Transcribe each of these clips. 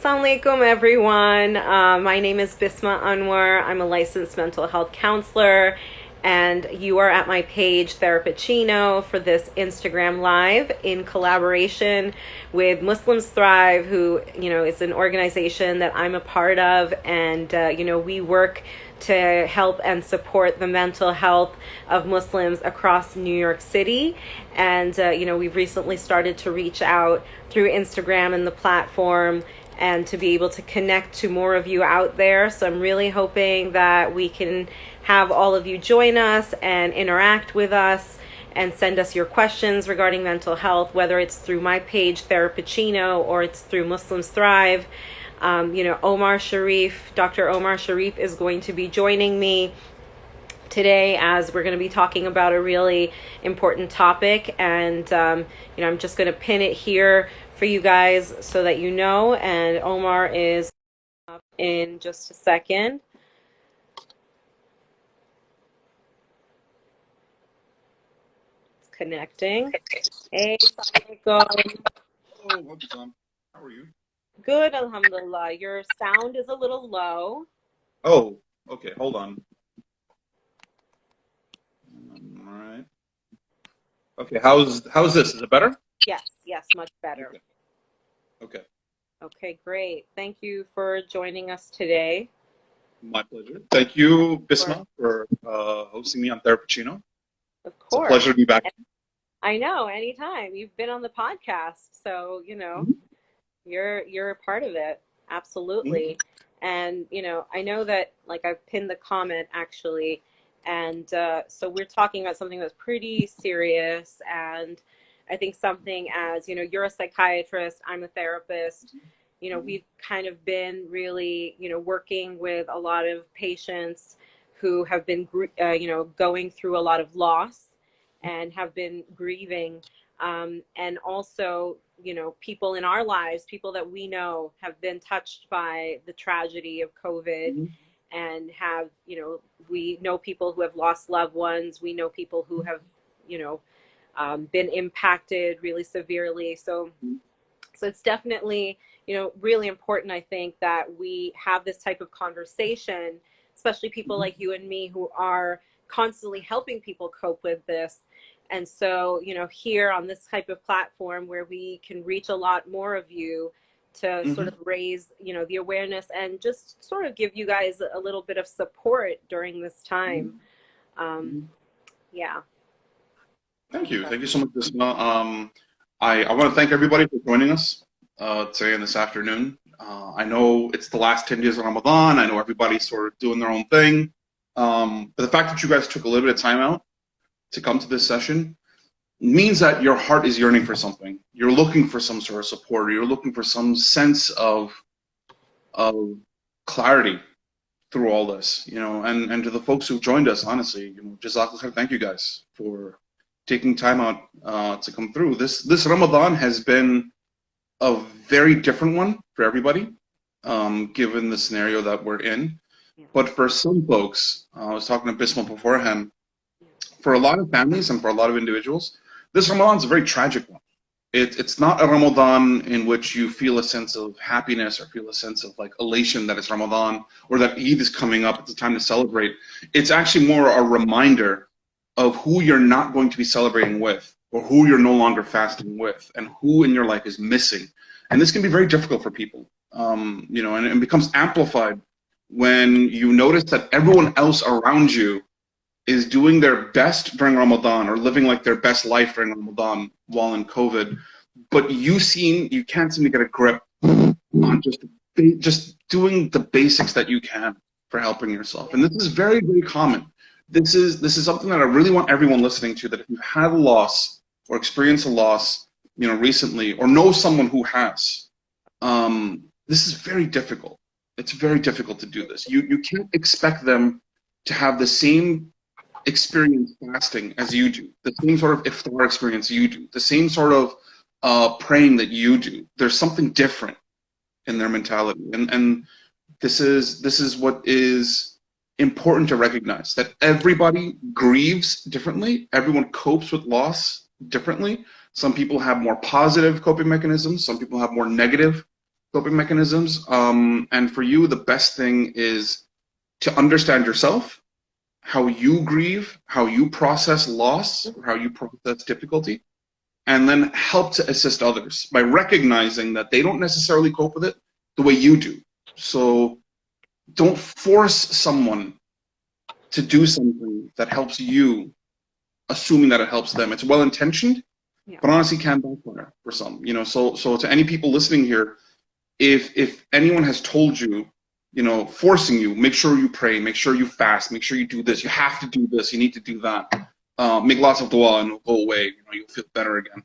Assalamu alaikum, everyone. My name is Bisma Anwar. I'm a licensed mental health counselor, and you are at my page, Therapicino, for this Instagram Live in collaboration with Muslims Thrive, who, is an organization that I'm a part of, and, we work to help and support the mental health of Muslims across New York City. And, we've recently started to reach out through Instagram and the platform and to be able to connect to more of you out there. So I'm really hoping that we can have all of you join us and interact with us and send us your questions regarding mental health, whether it's through my page, Therapicino, or it's through Muslims Thrive. Omar Shareef, Dr. Omar Shareef is going to be joining me today as we're going to be talking about a really important topic. And, I'm just going to pin it here for you guys so that you know. And Omar is up in just a second. It's connecting. Hey, assalamualaikum. Hello, welcome. How are you? Good, alhamdulillah. Your sound is a little low. Oh, okay. Hold on. All right. Okay. How's this? Is it better? Yes, much better. Okay. Okay, great. Thank you for joining us today. My pleasure. Thank you, Bisma, for hosting me on Therapicino. Of course. It's a pleasure to be back. I know, anytime. You've been on the podcast, so you're a part of it. Absolutely. And I know that I've pinned the comment actually, and so we're talking about something that's pretty serious, and I think something as you're a psychiatrist, I'm a therapist. We've kind of been really working with a lot of patients who have been going through a lot of loss and have been grieving, and also people in our lives, people that we know have been touched by the tragedy of COVID, and have we know people who have lost loved ones. We know people who have been impacted really severely. So it's definitely really important, I think, that we have this type of conversation, especially people like you and me who are constantly helping people cope with this. And so, here on this type of platform where we can reach a lot more of you to sort of raise, the awareness and just sort of give you guys a little bit of support during this time. Yeah. Thank you. Thank you so much, Bisma. I want to thank everybody for joining us today and this afternoon. I know it's the last 10 days of Ramadan. I know everybody's sort of doing their own thing. But the fact that you guys took a little bit of time out to come to this session means that your heart is yearning for something. You're looking for some sort of support, or you're looking for some sense of clarity through all this, and to the folks who've joined us, honestly, Jazakallah khair, thank you guys for taking time out to come through. This Ramadan has been a very different one for everybody, given the scenario that we're in. But for some folks, I was talking to Bisma beforehand, for a lot of families and for a lot of individuals, this Ramadan is a very tragic one. It's not a Ramadan in which you feel a sense of happiness or feel a sense of elation that it's Ramadan or that Eid is coming up, it's a time to celebrate. It's actually more a reminder of who you're not going to be celebrating with, or who you're no longer fasting with, and who in your life is missing. And this can be very difficult for people, and it becomes amplified when you notice that everyone else around you is doing their best during Ramadan or living their best life during Ramadan while in COVID, but you can't seem to get a grip on just doing the basics that you can for helping yourself. And this is very, very common. This is something that I really want everyone listening to, that if you've had a loss or experienced a loss, recently, or know someone who has, this is very difficult. It's very difficult to do this. You can't expect them to have the same experience fasting as you do, the same sort of iftar experience you do, the same sort of praying that you do. There's something different in their mentality, and this is what is important to recognize, that everybody grieves differently. Everyone copes with loss differently. Some people have more positive coping mechanisms. Some people have more negative coping mechanisms. And for you, the best thing is to understand yourself, how you grieve, how you process loss, or how you process difficulty, and then help to assist others by recognizing that they don't necessarily cope with it the way you do. So don't force someone to do something that helps you, assuming that it helps them. It's well-intentioned, but honestly can backfire for some. You know, so to any people listening here, if anyone has told you, you know, forcing you, make sure you pray, make sure you fast, make sure you do this, you have to do this, you need to do that, make lots of dua and it'll go away, you know, you'll feel better again.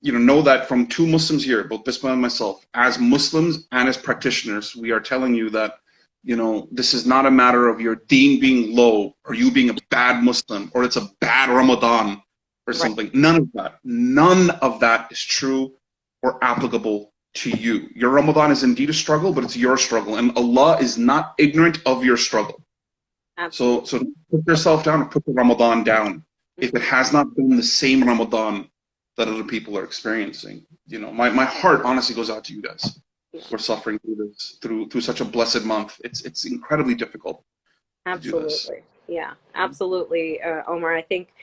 You know that from two Muslims here, both Bisma and myself, as Muslims and as practitioners, we are telling you that, you know, this is not a matter of your deen being low or you being a bad Muslim or it's a bad Ramadan or something. None of that is true or applicable to you. Your Ramadan is indeed a struggle, but it's your struggle, and Allah is not ignorant of your struggle. Absolutely. So put yourself down or put the Ramadan down if it has not been the same Ramadan that other people are experiencing. You know, my heart honestly goes out to you guys who are suffering through this, through such a blessed month. It's incredibly difficult. Absolutely. Yeah, absolutely, Omar. I think,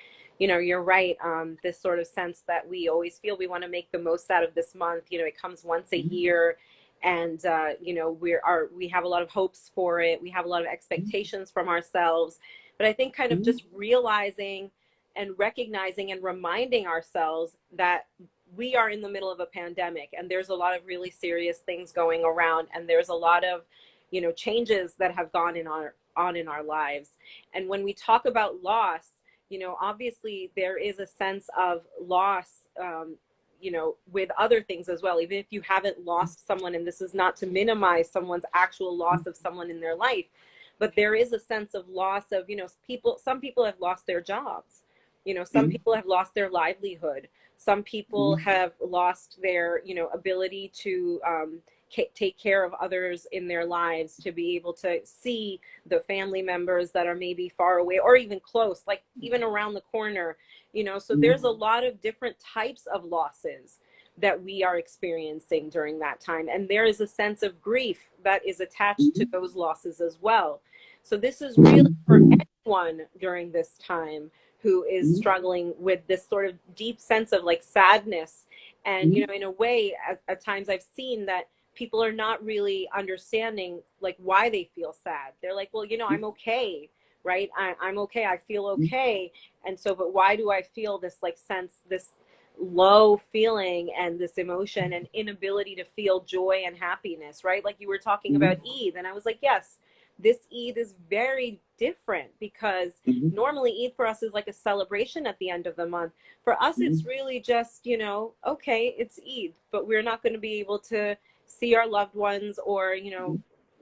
you know, you're right. This sort of sense that we always feel we want to make the most out of this month. You know, it comes once a year, and you know, we have a lot of hopes for it. We have a lot of expectations from ourselves. But I think kind of just realizing and recognizing and reminding ourselves that we are in the middle of a pandemic, and there's a lot of really serious things going around, and there's a lot of, you know, changes that have gone on in our lives. And when we talk about loss, you know, obviously there is a sense of loss, you know, with other things as well, even if you haven't lost someone, and this is not to minimize someone's actual loss of someone in their life, but there is a sense of loss of, you know, some people have lost their jobs, you know, some people have lost their livelihood, some people have lost their, you know, ability to take care of others in their lives, to be able to see the family members that are maybe far away or even close, like even around the corner, you know. So there's a lot of different types of losses that we are experiencing during that time. And there is a sense of grief that is attached to those losses as well. So this is really for anyone during this time who is struggling with this sort of deep sense of like sadness. And, you know, in a way, at times I've seen that people are not really understanding like why they feel sad. They're like, well, you know, I'm okay, right? I'm okay. I feel okay. And so, but why do I feel this like sense, this low feeling and this emotion and inability to feel joy and happiness, right? Like you were talking about Eid, and I was like, yes, this Eid is very different because normally Eid for us is like a celebration at the end of the month. For us, it's really just, you know, okay, it's Eid, but we're not going to be able to see our loved ones or, you know,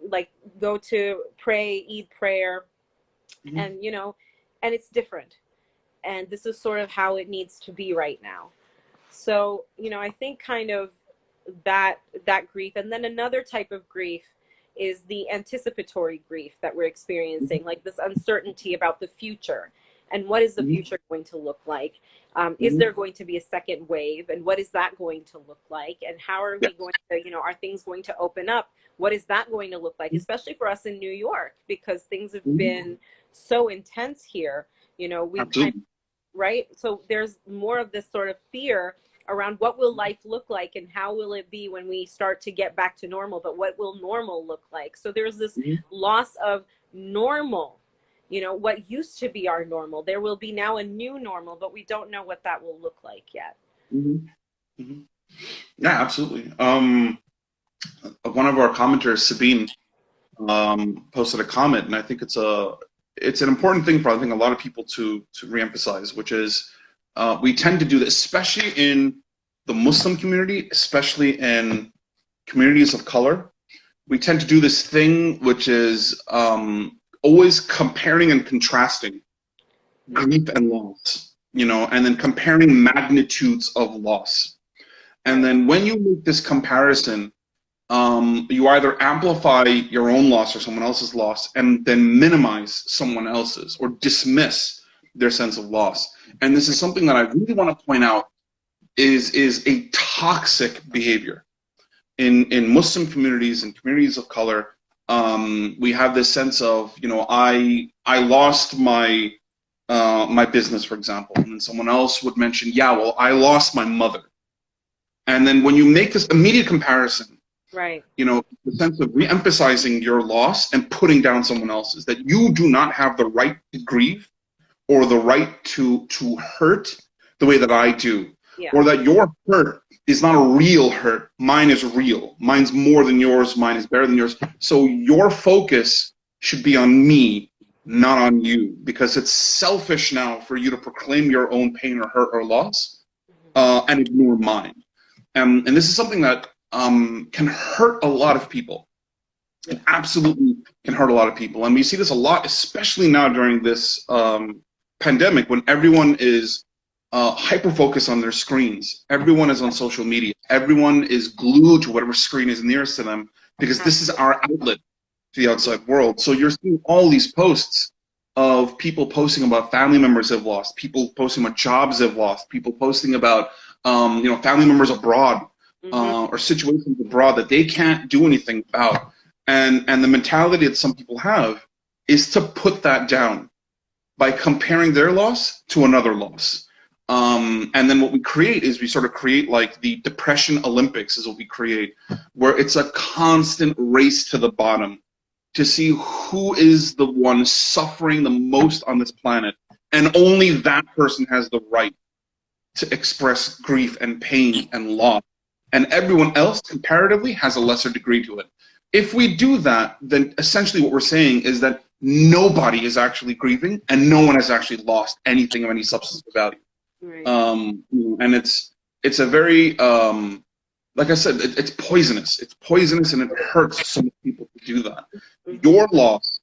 like go to pray Eid prayer and, you know, and it's different. And this is sort of how it needs to be right now. So, you know, I think kind of that grief. And then another type of grief is the anticipatory grief that we're experiencing, like this uncertainty about the future. And what is the future going to look like? Is there going to be a second wave? And what is that going to look like? And how are we going to, you know, are things going to open up? What is that going to look like? Especially for us in New York, because things have been so intense here. You know, we've kind of, right? So there's more of this sort of fear around what will life look like and how will it be when we start to get back to normal, but what will normal look like? So there's this loss of normal, you know, what used to be our normal. There will be now a new normal, but we don't know what that will look like yet. Yeah, absolutely. One of our commenters, Sabine, posted a comment, and I think it's an important thing for I think a lot of people to reemphasize, which is we tend to do this, especially in the Muslim community, especially in communities of color. We tend to do this thing, which is always comparing and contrasting grief and loss, you know, and then comparing magnitudes of loss. And then when you make this comparison, you either amplify your own loss or someone else's loss and then minimize someone else's or dismiss their sense of loss. And this is something that I really want to point out is a toxic behavior. in Muslim communities and communities of color, we have this sense of, I lost my my business, for example, and then someone else would mention, yeah, well, I lost my mother. And then when you make this immediate comparison, right, the sense of re-emphasizing your loss and putting down someone else's, that you do not have the right to grieve or the right to hurt the way that I do, yeah, or that your hurt is not a real hurt. Mine is real. Mine's more than yours. Mine is better than yours. So your focus should be on me, not on you, because it's selfish now for you to proclaim your own pain or hurt or loss and ignore mine. And this is something that can hurt a lot of people. It absolutely can hurt a lot of people. And we see this a lot, especially now during this pandemic, when everyone is hyper-focused on their screens. Everyone is on social media. Everyone is glued to whatever screen is nearest to them, because this is our outlet to the outside world. So you're seeing all these posts of people posting about family members they've lost, people posting about jobs they've lost, people posting about family members abroad or situations abroad that they can't do anything about. And the mentality that some people have is to put that down by comparing their loss to another loss. And then what we create is we sort of create like the Depression Olympics is what we create, where it's a constant race to the bottom to see who is the one suffering the most on this planet. And only that person has the right to express grief and pain and loss. And everyone else, comparatively, has a lesser degree to it. If we do that, then essentially what we're saying is that nobody is actually grieving and no one has actually lost anything of any substance or value. right, And it's a very, like I said, it's poisonous. It's poisonous and it hurts so many people to do that. Your loss,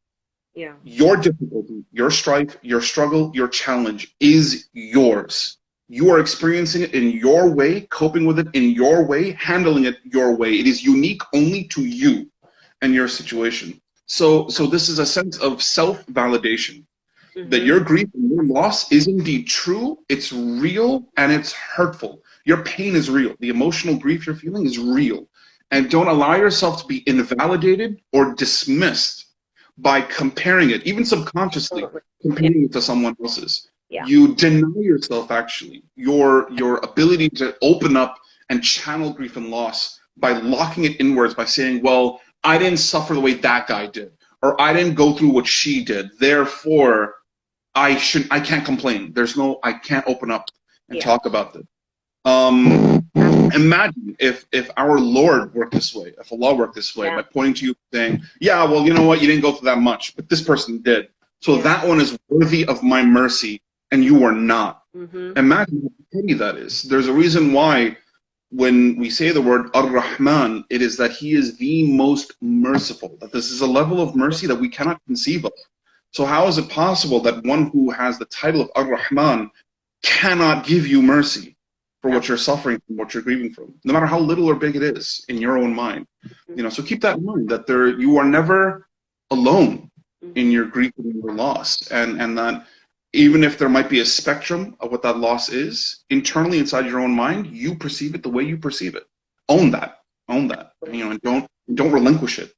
your difficulty, your strife, your struggle, your challenge is yours. You are experiencing it in your way, coping with it in your way, handling it your way. It is unique only to you and your situation. So this is a sense of self-validation, that your grief and your loss is indeed true, it's real, and it's hurtful. Your pain is real. The emotional grief you're feeling is real. And don't allow yourself to be invalidated or dismissed by comparing it, even subconsciously, comparing it to someone else's. yeah, You deny yourself actually your ability to open up and channel grief and loss by locking it inwards, by saying, well, I didn't suffer the way that guy did, or I didn't go through what she did, therefore I can't complain. I can't open up and talk about this. Imagine if our Lord worked this way, if Allah worked this way, by pointing to you saying, yeah, well, you know what, you didn't go through that much, but this person did. So that one is worthy of my mercy and you are not. Imagine how petty that is. There's a reason why when we say the word Ar-Rahman, it is that he is the most merciful, that this is a level of mercy that we cannot conceive of. So how is it possible that one who has the title of Ar-Rahman cannot give you mercy for what you're suffering from, what you're grieving from, no matter how little or big it is in your own mind? So keep that in mind, that you are never alone in your grief and your loss, and that even if there might be a spectrum of what that loss is, internally inside your own mind, you perceive it the way you perceive it. Own that, and don't relinquish it,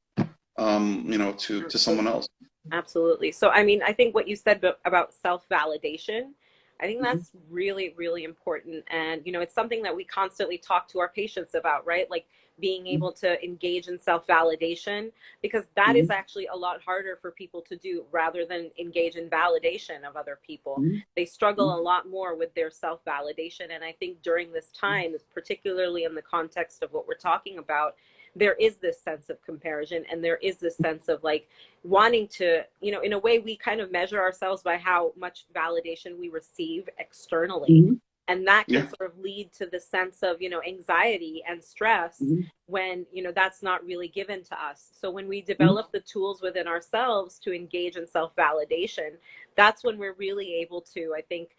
to someone else. absolutely. So, I mean, I think what you said about self-validation, I think that's really, really important. And, it's something that we constantly talk to our patients about, right? Like being able to engage in self-validation, because that is actually a lot harder for people to do rather than engage in validation of other people. They struggle a lot more with their self-validation. And I think during this time, particularly in the context of what we're talking about, there is this sense of comparison, and there is this sense of like wanting to, in a way we kind of measure ourselves by how much validation we receive externally. And that can sort of lead to the sense of, anxiety and stress when, that's not really given to us. So when we develop the tools within ourselves to engage in self-validation, that's when we're really able to, I think,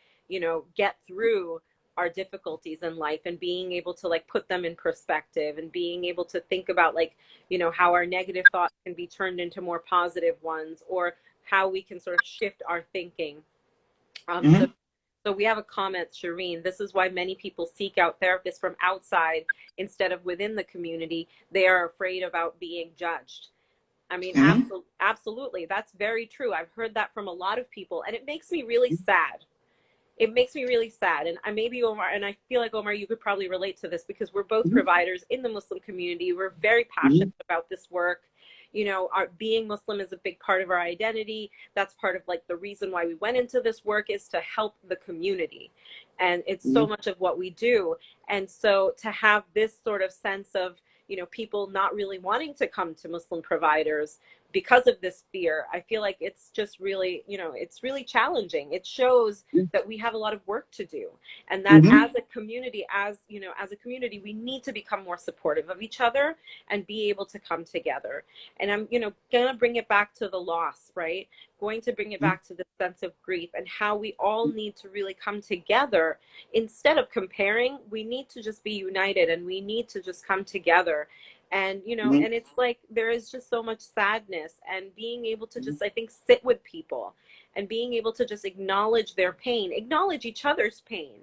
get through our difficulties in life, and being able to like put them in perspective, and being able to think about like, how our negative thoughts can be turned into more positive ones, or how we can sort of shift our thinking. So So we have a comment, Shireen. This is why many people seek out therapists from outside instead of within the community. They are afraid about being judged. I mean, Mm-hmm. absolutely. That's very true. I've heard that from a lot of people, and it makes me really sad. It makes me really sad. And I maybe Omar, and I feel like Omar, you could probably relate to this because we're both providers in the Muslim community. We're very passionate about this work. You know, our being Muslim is a big part of our identity. That's part of like the reason why we went into this work, is to help the community. And it's so much of what we do. And so to have this sort of sense of, you know, people not really wanting to come to Muslim providers because of this fear, I feel like it's just really, you know, it's really challenging. It shows that we have a lot of work to do, and that as a community, as you know, as a community, we need to become more supportive of each other and be able to come together. And I'm, you know, gonna bring it back to the loss, right? Going to bring it back to the sense of grief and how we all need to really come together. Instead of comparing, we need to just be united, and we need to just come together. And, you know, and it's like there is just so much sadness, and being able to just, I think, sit with people and being able to just acknowledge their pain, acknowledge each other's pain.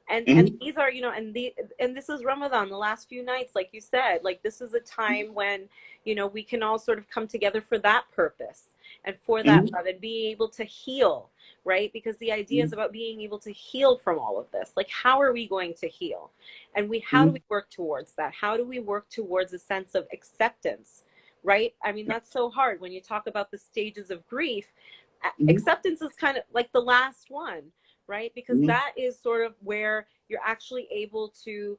And these are, you know, and this is Ramadan, the last few nights, like you said, like this is a time when, you know, we can all sort of come together for that purpose and for that love, and being able to heal, right? Because the idea is about being able to heal from all of this. Like, how are we going to heal? And how do we work towards that? How do we work towards a sense of acceptance, right? I mean, that's so hard when you talk about the stages of grief. Acceptance is kind of like the last one, right? Because that is sort of where you're actually able to,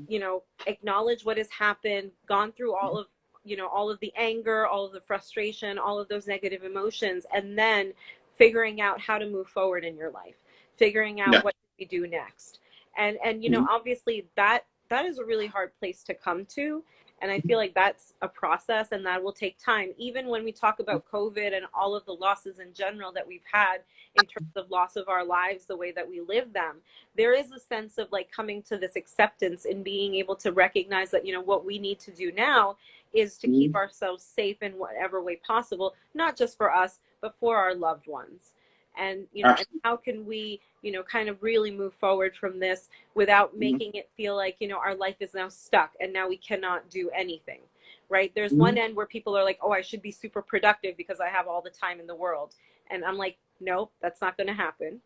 you know, acknowledge what has happened, gone through all of, you know, all of the anger, all of the frustration, all of those negative emotions, and then figuring out how to move forward in your life, figuring out what we do next. And you know, obviously that is a really hard place to come to. And I feel like that's a process, and that will take time. Even when we talk about COVID and all of the losses in general that we've had in terms of loss of our lives, the way that we live them, there is a sense of like coming to this acceptance and being able to recognize that, you know, what we need to do now is to keep ourselves safe in whatever way possible, not just for us, but for our loved ones. And, you know, and how can we, you know, kind of really move forward from this without making it feel like, you know, our life is now stuck and now we cannot do anything, right? There's one end where people are like, oh, I should be super productive because I have all the time in the world. And I'm like, nope, that's not going to happen.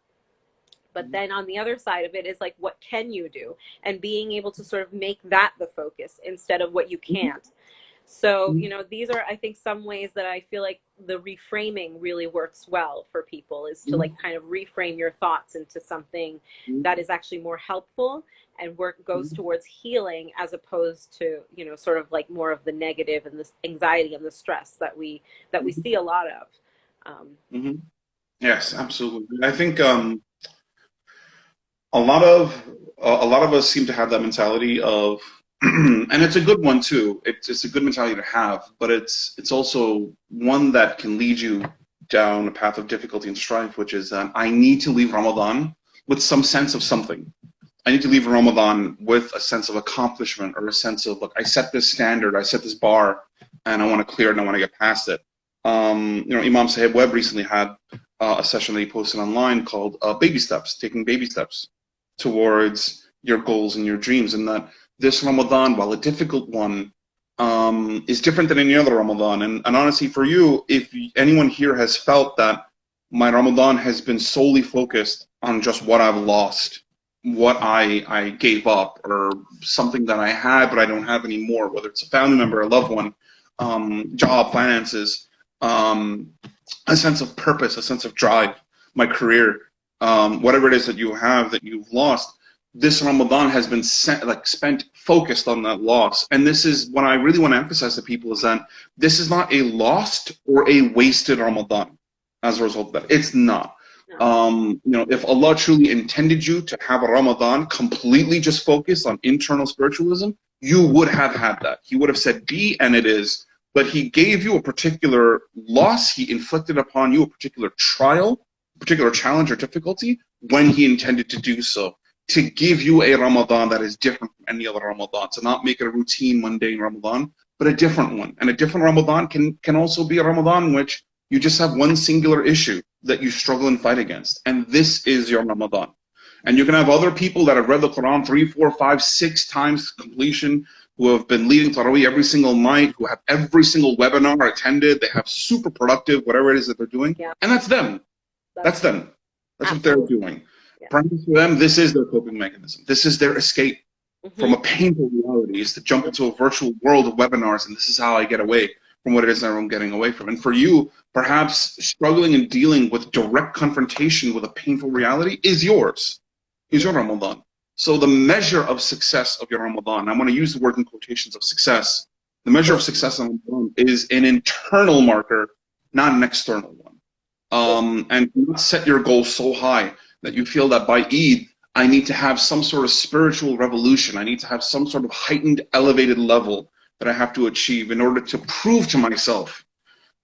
But then on the other side of it is like, what can you do? And being able to sort of make that the focus instead of what you can't. So, you know, these are, I think, some ways that I feel like the reframing really works well for people, is to like kind of reframe your thoughts into something that is actually more helpful and goes towards healing, as opposed to, you know, sort of like more of the negative and the anxiety and the stress that we see a lot of. Yes, absolutely. I think a lot of us seem to have that mentality of, and it's a good one too. It's a good mentality to have, but it's also one that can lead you down a path of difficulty and strife, which is that I need to leave Ramadan with some sense of something. I need to leave Ramadan with a sense of accomplishment, or a sense of, look, I set this standard, I set this bar, and I want to clear it and I want to get past it. You know, Imam Sahib Webb recently had a session that he posted online called Baby Steps, taking baby steps towards your goals and your dreams, and that this Ramadan, while a difficult one, is different than any other Ramadan. And honestly, for you, if anyone here has felt that my Ramadan has been solely focused on just what I've lost, what I gave up, or something that I had but I don't have anymore, whether it's a family member, a loved one, job, finances, a sense of purpose, a sense of drive, my career, whatever it is that you have that you've lost, this Ramadan has been spent focused on that loss. And this is what I really want to emphasize to people, is that this is not a lost or a wasted Ramadan as a result of that. It's not. You know, if Allah truly intended you to have a Ramadan completely just focused on internal spiritualism, you would have had that. He would have said be, and it is. But he gave you a particular loss, he inflicted upon you a particular trial, particular challenge or difficulty when he intended to do so, to give you a Ramadan that is different from any other Ramadan, to not make it a routine, mundane Ramadan, but a different one. And a different Ramadan can also be a Ramadan in which you just have one singular issue that you struggle and fight against. And this is your Ramadan. And you can have other people that have read the Quran 3, 4, 5, 6 times completion, who have been leading Tarawih every single night, who have every single webinar attended, they have super productive, whatever it is that they're doing. Yeah. And that's them. That's them. That's Absolutely. what they're doing. Yeah. Perhaps for them, this is their coping mechanism. This is their escape from a painful reality, is to jump into a virtual world of webinars, and this is how I get away from what it is that I'm getting away from. And for you, perhaps struggling and dealing with direct confrontation with a painful reality is yours, is your Ramadan. So the measure of success of your Ramadan, I want to use the word in quotations of success, the measure of success in Ramadan is an internal marker, not an external one. And not set your goal so high that you feel that by Eid, I need to have some sort of spiritual revolution. I need to have some sort of heightened, elevated level that I have to achieve in order to prove to myself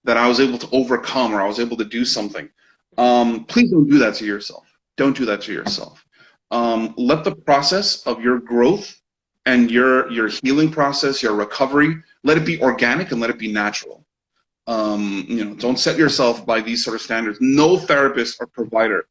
that I was able to overcome or I was able to do something. Please don't do that to yourself. Don't do that to yourself. Let the process of your growth and your healing process, your recovery, let it be organic and let it be natural. You know, don't set yourself by these sort of standards. No therapist or provider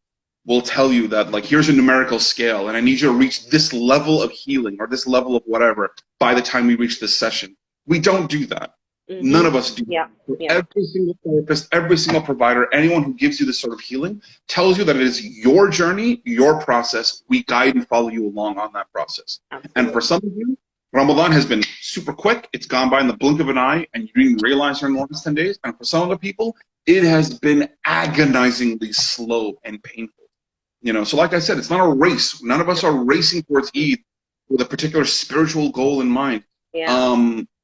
will tell you that, like, here's a numerical scale and I need you to reach this level of healing or this level of whatever by the time we reach this session. We don't do that. None of us do. Yeah. Every single therapist, every single provider, anyone who gives you this sort of healing tells you that it is your journey, your process. We guide and follow you along on that process. Absolutely. And for some of you, Ramadan has been super quick. It's gone by in the blink of an eye and you didn't even realize you're in the last 10 days. And for some other people, it has been agonizingly slow and painful. You know, so like I said, it's not a race. None of us are racing towards Eid with a particular spiritual goal in mind. Yeah.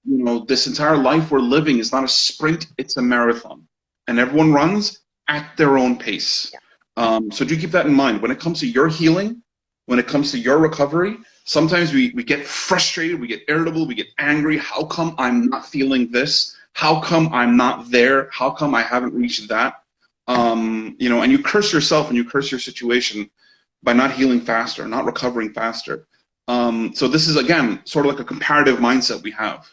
You know, this entire life we're living is not a sprint, it's a marathon. And everyone runs at their own pace. Yeah. So do keep that in mind. When it comes to your healing, when it comes to your recovery, sometimes we get frustrated, we get irritable, we get angry. How come I'm not feeling this? How come I'm not there? How come I haven't reached that? You know, and you curse yourself and you curse your situation by not healing faster, not recovering faster. So this is, again, sort of like a comparative mindset we have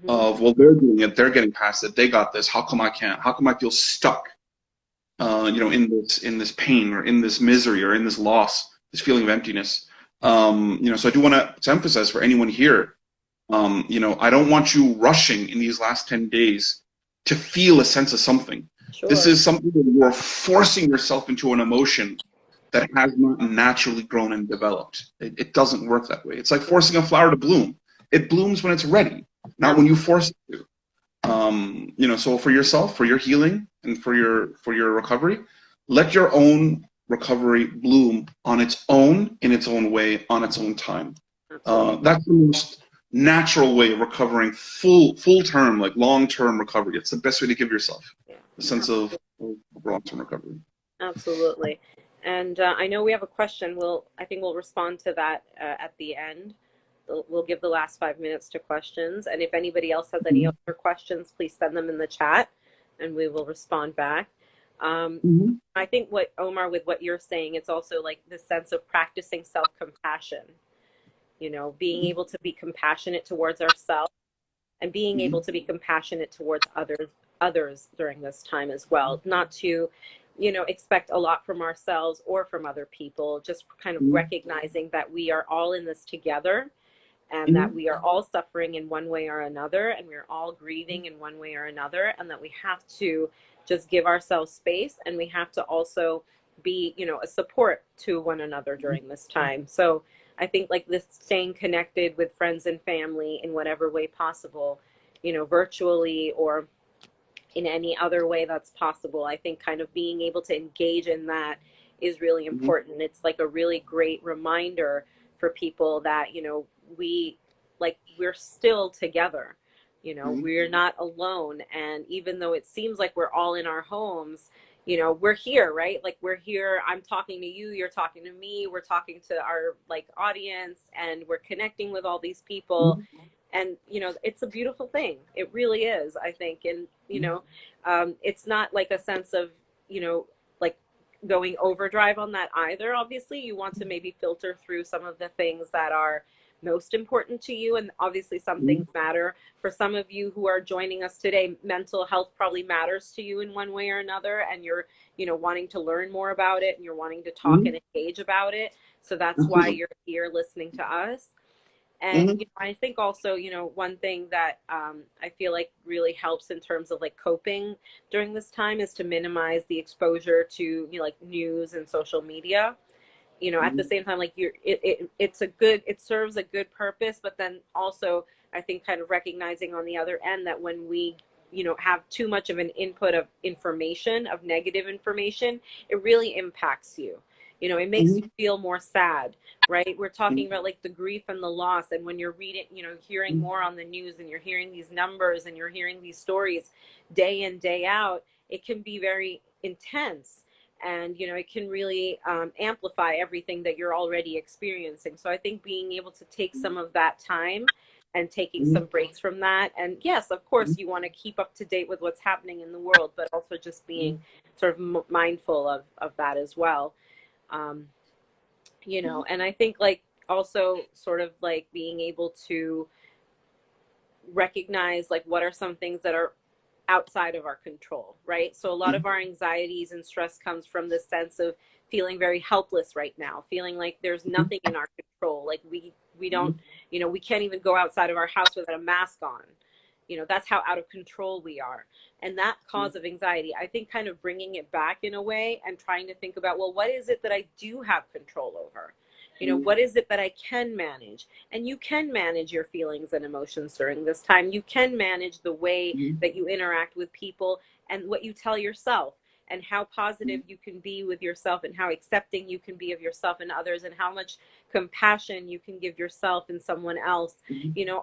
of, well, they're doing it, they're getting past it, they got this, how come I can't? How come I feel stuck, you know, in this pain or in this misery or in this loss, this feeling of emptiness? You know, so I do want to emphasize for anyone here, you know, I don't want you rushing in these last 10 days to feel a sense of something. Sure. This is something that you're forcing yourself into an emotion that has not naturally grown and developed. It doesn't work that way. It's like forcing a flower to bloom. It blooms when it's ready, not when you force it to. You know, so for yourself, for your healing, and for your recovery, let your own recovery bloom on its own, in its own way, on its own time. That's the most natural way of recovering full term, like long-term recovery. It's the best way to give yourself a sense of long-term recovery. Absolutely. And I know we have a question. I think we'll respond to that at the end. We'll give the last 5 minutes to questions. And if anybody else has any other questions, please send them in the chat and we will respond back. I think what, Omar, with what you're saying, it's also like this sense of practicing self-compassion, you know, being able to be compassionate towards ourselves and being able to be compassionate towards others during this time as well. Not to, you know, expect a lot from ourselves or from other people, just kind of recognizing that we are all in this together and that we are all suffering in one way or another, and we're all grieving in one way or another, and that we have to just give ourselves space, and we have to also be, you know, a support to one another during this time. So I think like this staying connected with friends and family in whatever way possible, you know, virtually or in any other way that's possible. I think kind of being able to engage in that is really important. It's like a really great reminder for people that, you know, we're still together, you know, we're not alone. And even though it seems like we're all in our homes, you know, we're here, right? Like we're here, I'm talking to you, you're talking to me, we're talking to our like audience, and we're connecting with all these people. And, you know, it's a beautiful thing. It really is, I think. And, you know, it's not like a sense of, you know, like going overdrive on that either. Obviously, you want to maybe filter through some of the things that are most important to you. And obviously some things matter. For some of you who are joining us today, mental health probably matters to you in one way or another. And you're, you know, wanting to learn more about it and you're wanting to talk and engage about it. So that's why Absolutely. you're here listening to us. And Mm-hmm. I think also, one thing that I feel like really helps in terms of like coping during this time is to minimize the exposure to, like news and social media. At the same time, like it serves a good purpose, but then also I think kind of recognizing on the other end that when we have too much of an input of information, of negative information, it really impacts you. It makes you Mm-hmm. feel more sad, right? We're talking Mm-hmm. about like the grief and the loss, and when you're reading, hearing more on the news, and you're hearing these numbers and you're hearing these stories day in, day out, it can be very intense, and it can really amplify everything that you're already experiencing. So I think being able to take some of that time and taking some breaks from that, and yes, of course, you want to keep up to date with what's happening in the world, but also just being sort of mindful of that as well. um, and I think like also sort of like being able to recognize like what are some things that are outside of our control, right? So a lot of our anxieties and stress comes from this sense of feeling very helpless right now, feeling like there's nothing in our control, like we don't, we can't even go outside of our house without a mask on. That's how out of control we are. And that cause of anxiety, I think kind of bringing it back in a way and trying to think about, well, what is it that I do have control over? What is it that I can manage? And you can manage your feelings and emotions during this time. You can manage the way that you interact with people and what you tell yourself, and how positive you can be with yourself, and how accepting you can be of yourself and others, and how much compassion you can give yourself and someone else.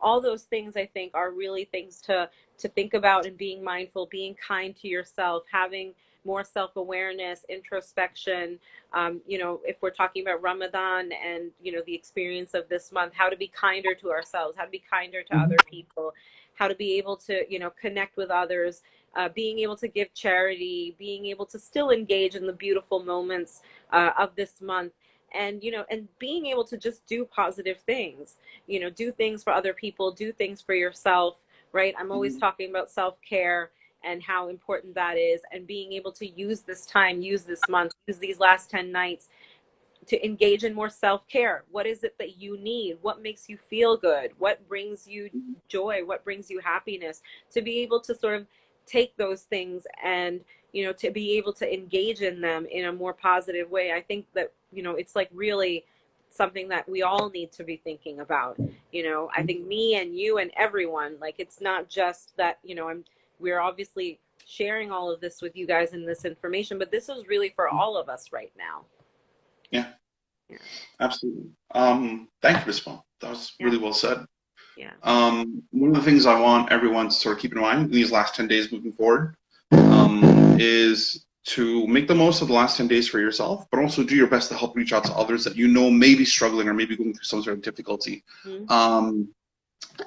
All those things I think are really things to think about, and being mindful, being kind to yourself, having more self-awareness, introspection. If we're talking about Ramadan and, the experience of this month, how to be kinder to ourselves, how to be kinder to other people, how to be able to, connect with others, being able to give charity, being able to still engage in the beautiful moments of this month. And, and being able to just do positive things, do things for other people, do things for yourself, right? I'm always talking about self-care and how important that is, and being able to use this time, use this month, use these last 10 nights to engage in more self-care. What is it that you need? What makes you feel good? What brings you joy? What brings you happiness? To be able to sort of take those things and, to be able to engage in them in a more positive way. I think that, it's like really something that we all need to be thinking about. I think me and you and everyone, like, it's not just that, we're obviously sharing all of this with you guys and this information, but this is really for all of us right now. Yeah, Yeah. absolutely. Thank you, Bisma. That was really well said. Yeah. One of the things I want everyone to sort of keep in mind in these last 10 days moving forward is to make the most of the last 10 days for yourself, but also do your best to help reach out to others that may be struggling or maybe going through some sort of difficulty.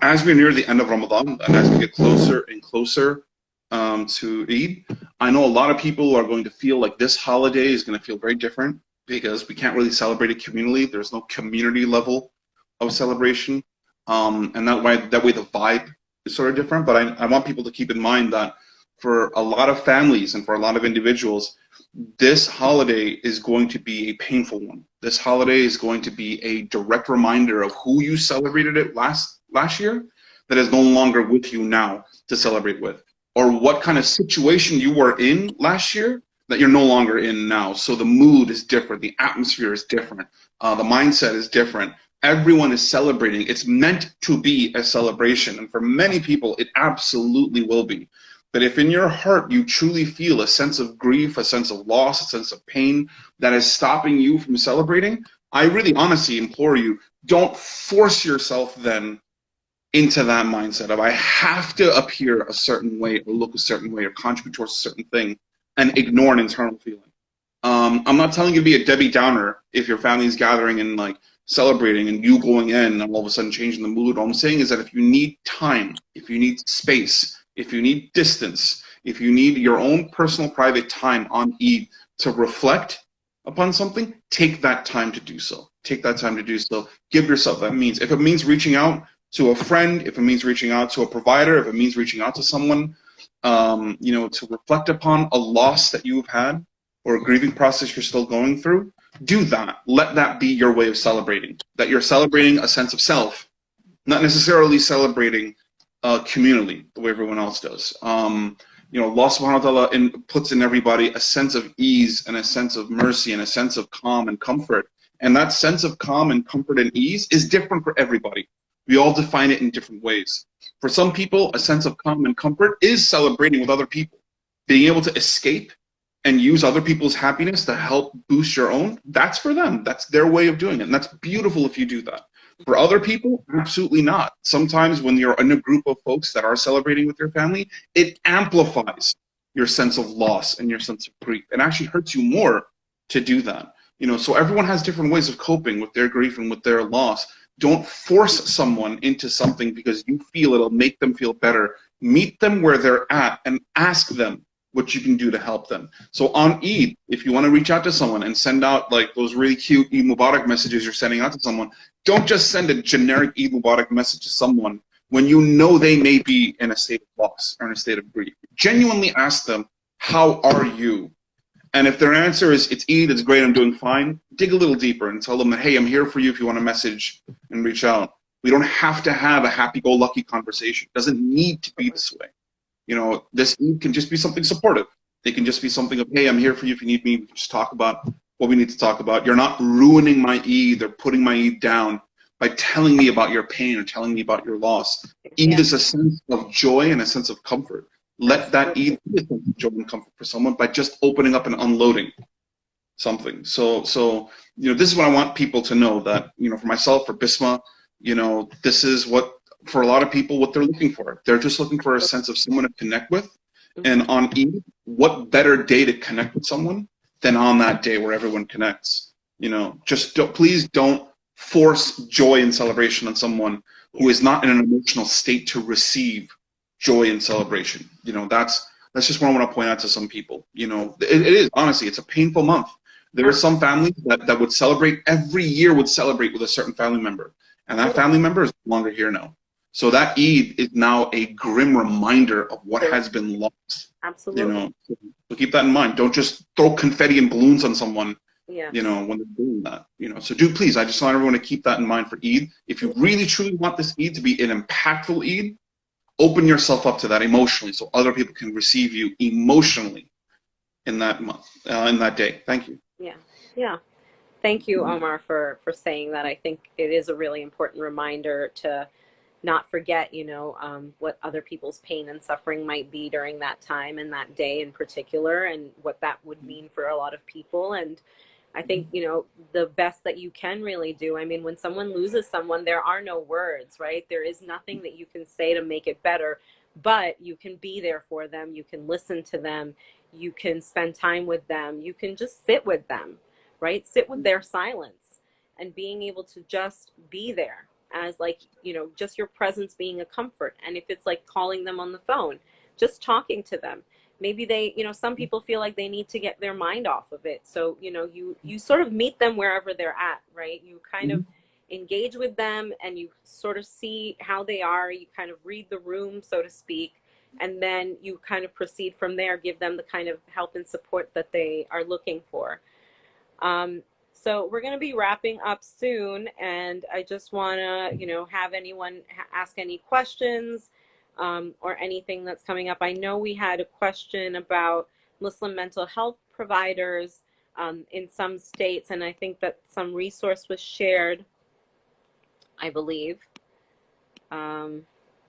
As we near the end of Ramadan, and as we get closer and closer to Eid, I know a lot of people are going to feel like this holiday is going to feel very different because we can't really celebrate it communally. There's no community level of celebration. And that way the vibe is sort of different. But I want people to keep in mind that for a lot of families and for a lot of individuals, this holiday is going to be a painful one. This holiday is going to be a direct reminder of who you celebrated it last year that is no longer with you now to celebrate with, or what kind of situation you were in last year that you're no longer in now. So the mood is different, the atmosphere is different, the mindset is different. Everyone is celebrating. It's meant to be a celebration, and for many people, it absolutely will be. But if in your heart you truly feel a sense of grief, a sense of loss, a sense of pain that is stopping you from celebrating, I really honestly implore you, don't force yourself then into that mindset of I have to appear a certain way or look a certain way or contribute towards a certain thing and ignore an internal feeling. I'm not telling you to be a Debbie Downer if your family's gathering and like celebrating and you going in and all of a sudden changing the mood. All I'm saying is that if you need time, if you need space, if you need distance, if you need your own personal private time on Eid to reflect upon something, take that time to do so. Take that time to do so. Give yourself that means. If it means reaching out to a friend, if it means reaching out to a provider, if it means reaching out to someone, to reflect upon a loss that you've had or a grieving process you're still going through, do that. Let that be your way of celebrating. That you're celebrating a sense of self, not necessarily celebrating communally the way everyone else does. Allah subhanahu wa ta'ala puts in everybody a sense of ease and a sense of mercy and a sense of calm and comfort. And that sense of calm and comfort and ease is different for everybody. We all define it in different ways. For some people, a sense of calm and comfort is celebrating with other people. Being able to escape and use other people's happiness to help boost your own, that's for them. That's their way of doing it. And that's beautiful if you do that. For other people, absolutely not. Sometimes when you're in a group of folks that are celebrating with your family, it amplifies your sense of loss and your sense of grief. It actually hurts you more to do that. So everyone has different ways of coping with their grief and with their loss. Don't force someone into something because you feel it'll make them feel better. Meet them where they're at and ask them what you can do to help them. So on Eid, if you want to reach out to someone and send out like those really cute Eid Mubarak messages you're sending out to someone, don't just send a generic Eid Mubarak message to someone when you know they may be in a state of loss or in a state of grief. Genuinely ask them, how are you? And if their answer is, it's Eid, it's great, I'm doing fine, dig a little deeper and tell them that, hey, I'm here for you if you want to message and reach out. We don't have to have a happy-go-lucky conversation. It doesn't need to be this way. This Eid can just be something supportive. It can just be something of, hey, I'm here for you if you need me. We can just talk about what we need to talk about. You're not ruining my Eid or putting my Eid down by telling me about your pain or telling me about your loss. Eid is a sense of joy and a sense of comfort. Let that Eid be a sense of joy and comfort for someone by just opening up and unloading something. So this is what I want people to know, that, for myself, for Bisma, this is what, for a lot of people, what they're looking for. They're just looking for a sense of someone to connect with. And on Eid, what better day to connect with someone than on that day where everyone connects? Please don't force joy and celebration on someone who is not in an emotional state to receive joy and celebration. That's just what I want to point out to some people. It is, honestly, it's a painful month. There are some families that would celebrate, every year would celebrate with a certain family member. And that family member is no longer here now. So that Eid is now a grim reminder of what has been lost. Absolutely. So keep that in mind. Don't just throw confetti and balloons on someone, when they're doing that. So please, I just want everyone to keep that in mind for Eid. If you really, truly want this Eid to be an impactful Eid, open yourself up to that emotionally so other people can receive you emotionally in that month, in that day. Thank you. Yeah. Thank you, Omar, for saying that. I think it is a really important reminder to not forget, what other people's pain and suffering might be during that time and that day in particular, and what that would mean for a lot of people. And I think, the best that you can really do, when someone loses someone, there are no words, right? There is nothing that you can say to make it better, but you can be there for them. You can listen to them. You can spend time with them. You can just sit with them, right? Sit with their silence and being able to just be there as just your presence being a comfort. And if it's like calling them on the phone, just talking to them. Maybe they, some people feel like they need to get their mind off of it. So, you sort of meet them wherever they're at, right? You kind of engage with them and you sort of see how they are. You kind of read the room, so to speak. And then you kind of proceed from there, give them the kind of help and support that they are looking for. So we're going to be wrapping up soon, and I just want to, have anyone ask any questions or anything that's coming up. I know we had a question about Muslim mental health providers in some states, and I think that some resource was shared, I believe.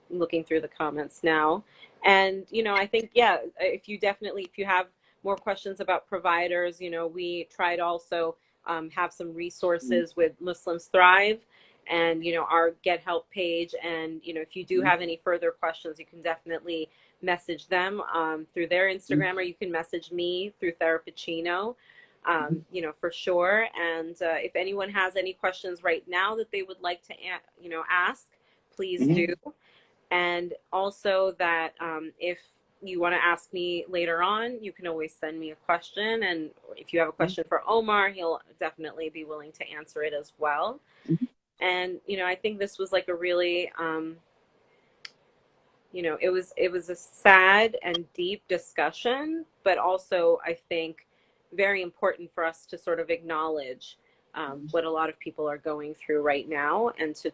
Looking through the comments now. And, I think, if you have more questions about providers, we tried also have some resources with Muslims Thrive and, our Get Help page. And, if you do have any further questions, you can definitely message them through their Instagram, or you can message me through Therapicino, for sure. And if anyone has any questions right now that they would like to, ask, please do. And also that if you want to ask me later on, you can always send me a question. And if you have a question for Omar, he'll definitely be willing to answer it as well. And, I think this was like a really, it was a sad and deep discussion, but also I think very important for us to sort of acknowledge what a lot of people are going through right now, and to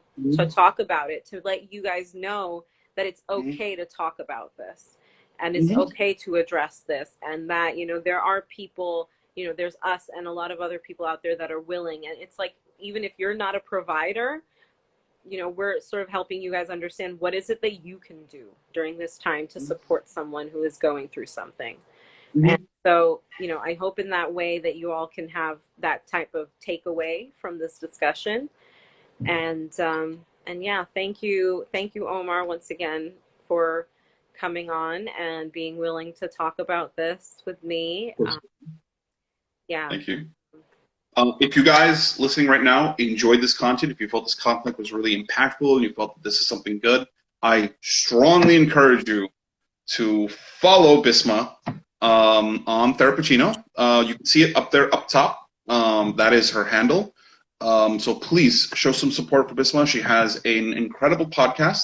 talk about it, to let you guys know that it's okay to talk about this, and it's okay to address this, and that, you know, there are people, you know, there's us and a lot of other people out there that are willing. And it's like, even if you're not a provider, you know, we're sort of helping you guys understand what is it that you can do during this time to support someone who is going through something. And so, you know, I hope in that way that you all can have that type of takeaway from this discussion. And yeah, thank you, Omar, once again for coming on and being willing to talk about this with me. Yeah. Thank you. If you guys listening right now enjoyed this content, if you felt this content was really impactful and you felt that this is something good, I strongly encourage you to follow Bisma on Therapeuchino. You can see it up there, up top. That is her handle. So please show some support for Bisma. She has an incredible podcast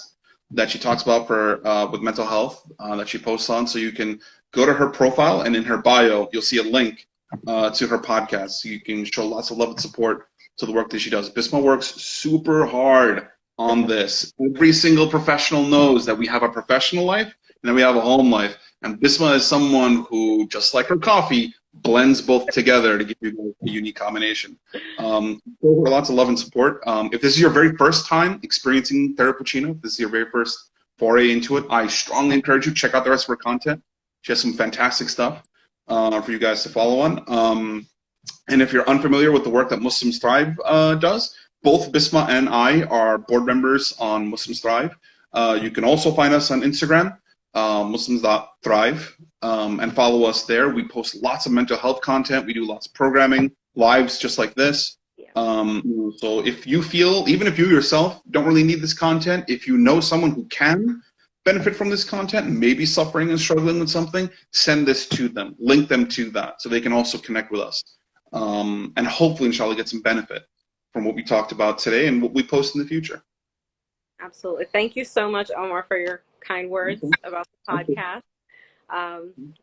that she talks about for with mental health that she posts on. So you can go to her profile, and in her bio, you'll see a link to her podcast. So you can show lots of love and support to the work that she does. Bisma works super hard on this. Every single professional knows that we have a professional life and then we have a home life. And Bisma is someone who, just like her coffee, blends both together to give you a unique combination. Lots of love and support. If this is your very first time experiencing Therapeuchino, if this is your very first foray into it, I strongly encourage you to check out the rest of her content. She has some fantastic stuff for you guys to follow on. And if you're unfamiliar with the work that Muslims Thrive does, both Bisma and I are board members on Muslims Thrive. You can also find us on Instagram, muslims.thrive, and follow us there. We post lots of mental health content. We do lots of programming, lives just like this. So if you feel, even if you yourself don't really need this content, if you know someone who can benefit from this content, maybe suffering and struggling with something, send this to them, link them to that so they can also connect with us. And hopefully, inshallah, get some benefit from what we talked about today and what we post in the future. Absolutely. Thank you so much, Omar, for your kind words about the podcast.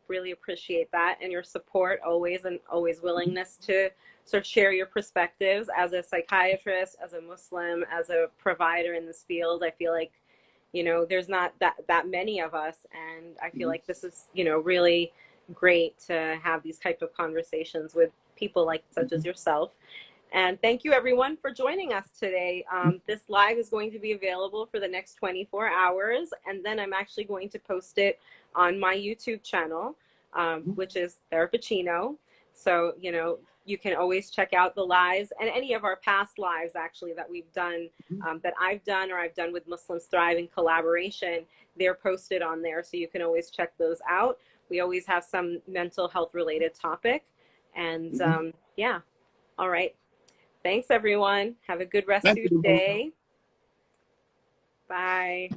Really appreciate that, and your support always, and always willingness to sort of share your perspectives as a psychiatrist, as a Muslim, as a provider in this field. I feel like, you know, there's not that many of us, and I feel like this is, you know, really great to have these type of conversations with people like such as yourself. And thank you everyone for joining us today. This live is going to be available for the next 24 hours, and then I'm actually going to post it on my YouTube channel, which is Therapeuchino. So, you know, you can always check out the lives and any of our past lives actually that we've done, that I've done or I've done with Muslims Thrive in collaboration. They're posted on there, so you can always check those out. We always have some mental health related topic. And yeah, all right. Thanks everyone. Have a good rest of your day. Bye.